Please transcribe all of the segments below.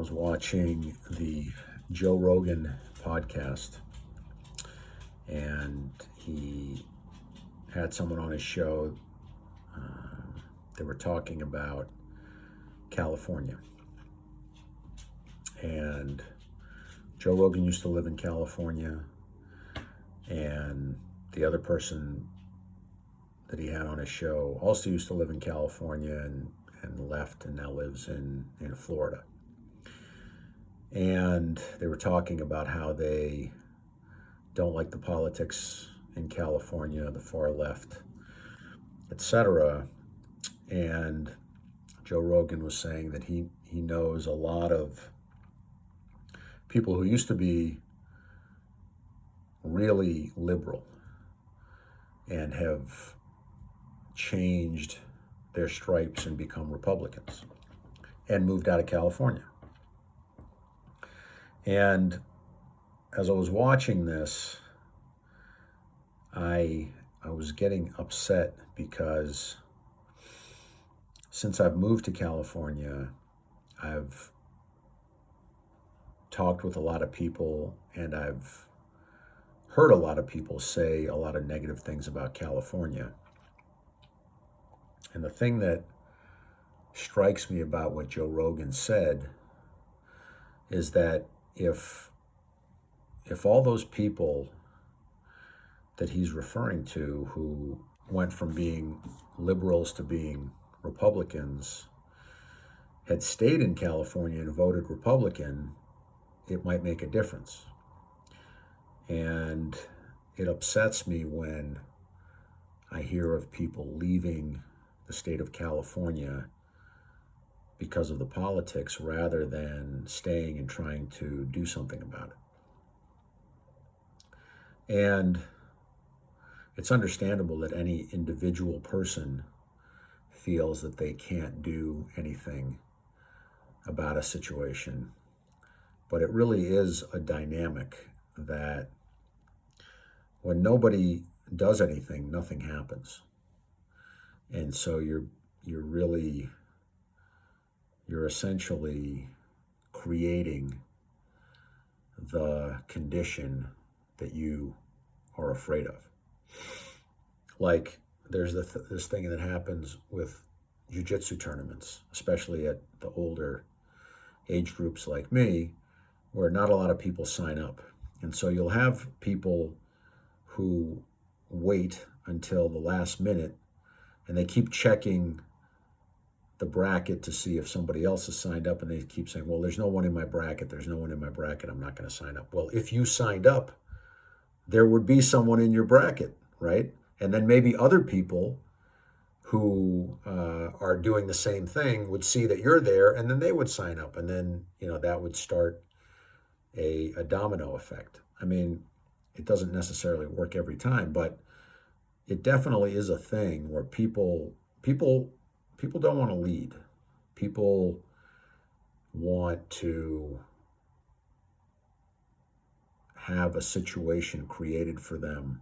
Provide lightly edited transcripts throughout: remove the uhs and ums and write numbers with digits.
was watching the Joe Rogan podcast, and he had someone on his show. They were talking about California. And Joe Rogan used to live in California, and the other person that he had on his show also used to live in California and left and now lives in Florida. And they were talking about how they don't like the politics in California, the far left, etc. And Joe Rogan was saying that he knows a lot of people who used to be really liberal and have changed their stripes and become Republicans and moved out of California. And as I was watching this, I was getting upset because since I've moved to California, I've talked with a lot of people, and I've heard a lot of people say a lot of negative things about California. And the thing that strikes me about what Joe Rogan said is that if all those people that he's referring to who went from being liberals to being Republicans had stayed in California and voted Republican, it might make a difference. And it upsets me when I hear of people leaving the state of California because of the politics rather than staying and trying to do something about it. And it's understandable that any individual person feels that they can't do anything about a situation. But it really is a dynamic that when nobody does anything, nothing happens. And so you're essentially creating the condition that you are afraid of. Like there's this thing that happens with Jiu-Jitsu tournaments, especially at the older age groups like me, where not a lot of people sign up. And so you'll have people who wait until the last minute and they keep checking the bracket to see if somebody else has signed up, and they keep saying, well, there's no one in my bracket, I'm not going to sign up. Well, if you signed up, there would be someone in your bracket, right? And then maybe other people who are doing the same thing would see that you're there, and then they would sign up, and then that would start a domino effect. I mean, it doesn't necessarily work every time, but it definitely is a thing where people don't want to lead. People want to have a situation created for them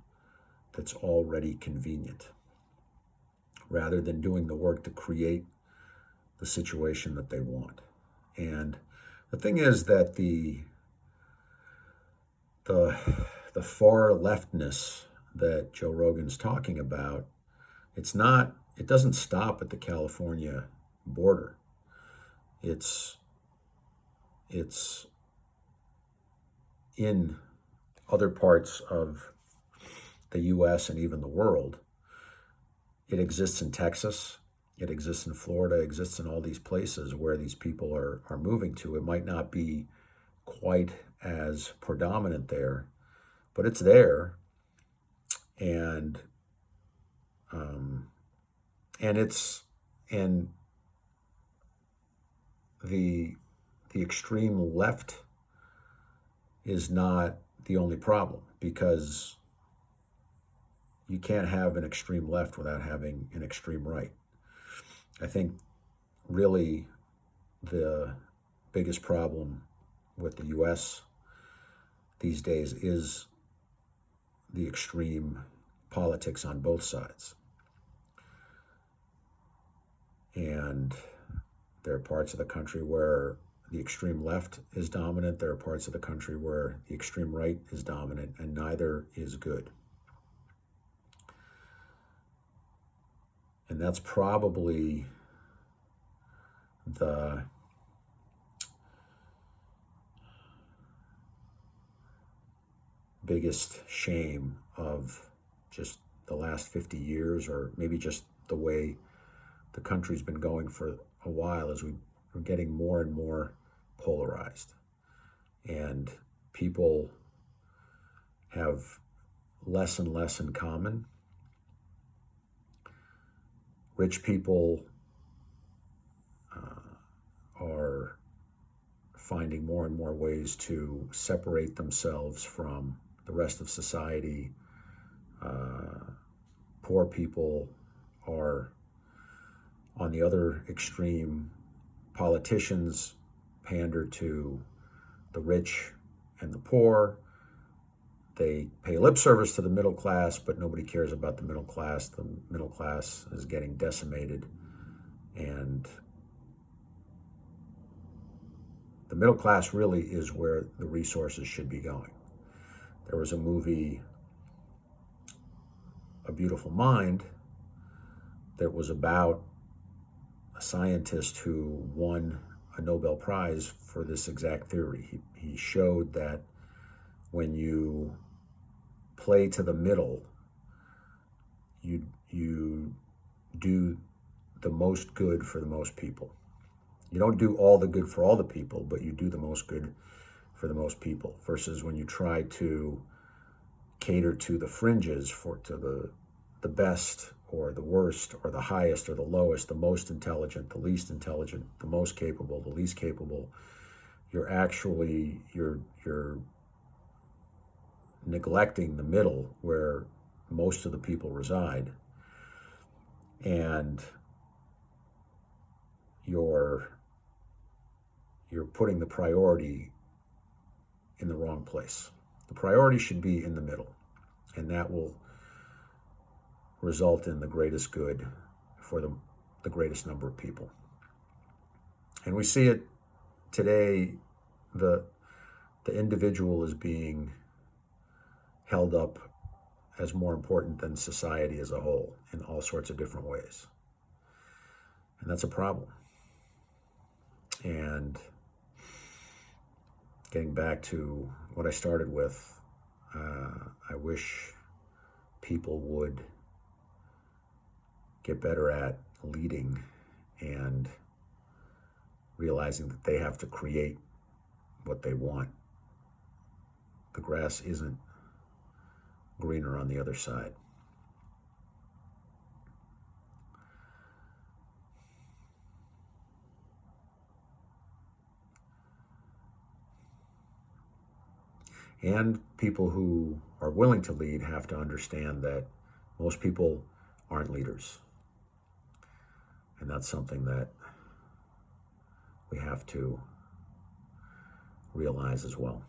that's already convenient, rather than doing the work to create the situation that they want. And the thing is that the far leftness that Joe Rogan's talking about, it doesn't stop at the California border. It's in other parts of the US and even the world. It exists in Texas, it exists in Florida, it exists in all these places where these people are moving to. It might not be quite as predominant there, but it's there. And the extreme left is not the only problem, because you can't have an extreme left without having an extreme right. I think really the biggest problem with the US these days is the extreme politics on both sides. And there are parts of the country where the extreme left is dominant. There are parts of the country where the extreme right is dominant, and neither is good. And that's probably the biggest shame of just the last 50 years, or maybe just the way the country's been going for a while, is we're getting more and more polarized. And people have less and less in common. Rich people are finding more and more ways to separate themselves from the rest of society. Poor people are on the other extreme. Politicians pander to the rich and the poor. They pay lip service to the middle class, but nobody cares about the middle class. The middle class is getting decimated, and the middle class really is where the resources should be going. There was a movie, A Beautiful Mind, that was about a scientist who won a Nobel Prize for this exact theory. He showed that when you play to the middle, you do the most good for the most people. You don't do all the good for all the people, but you do the most good for the most people, versus when you try to cater to the fringes, to the best or the worst or the highest or the lowest, the most intelligent, the least intelligent, the most capable, the least capable. You're neglecting the middle, where most of the people reside, and you're putting the priority in the wrong place. The priority should be in the middle, and that will result in the greatest good for the greatest number of people. And we see it today. The individual is being held up as more important than society as a whole in all sorts of different ways. And that's a problem. And getting back to what I started with, I wish people would get better at leading and realizing that they have to create what they want. The grass isn't greener on the other side. And people who are willing to lead have to understand that most people aren't leaders. And that's something that we have to realize as well.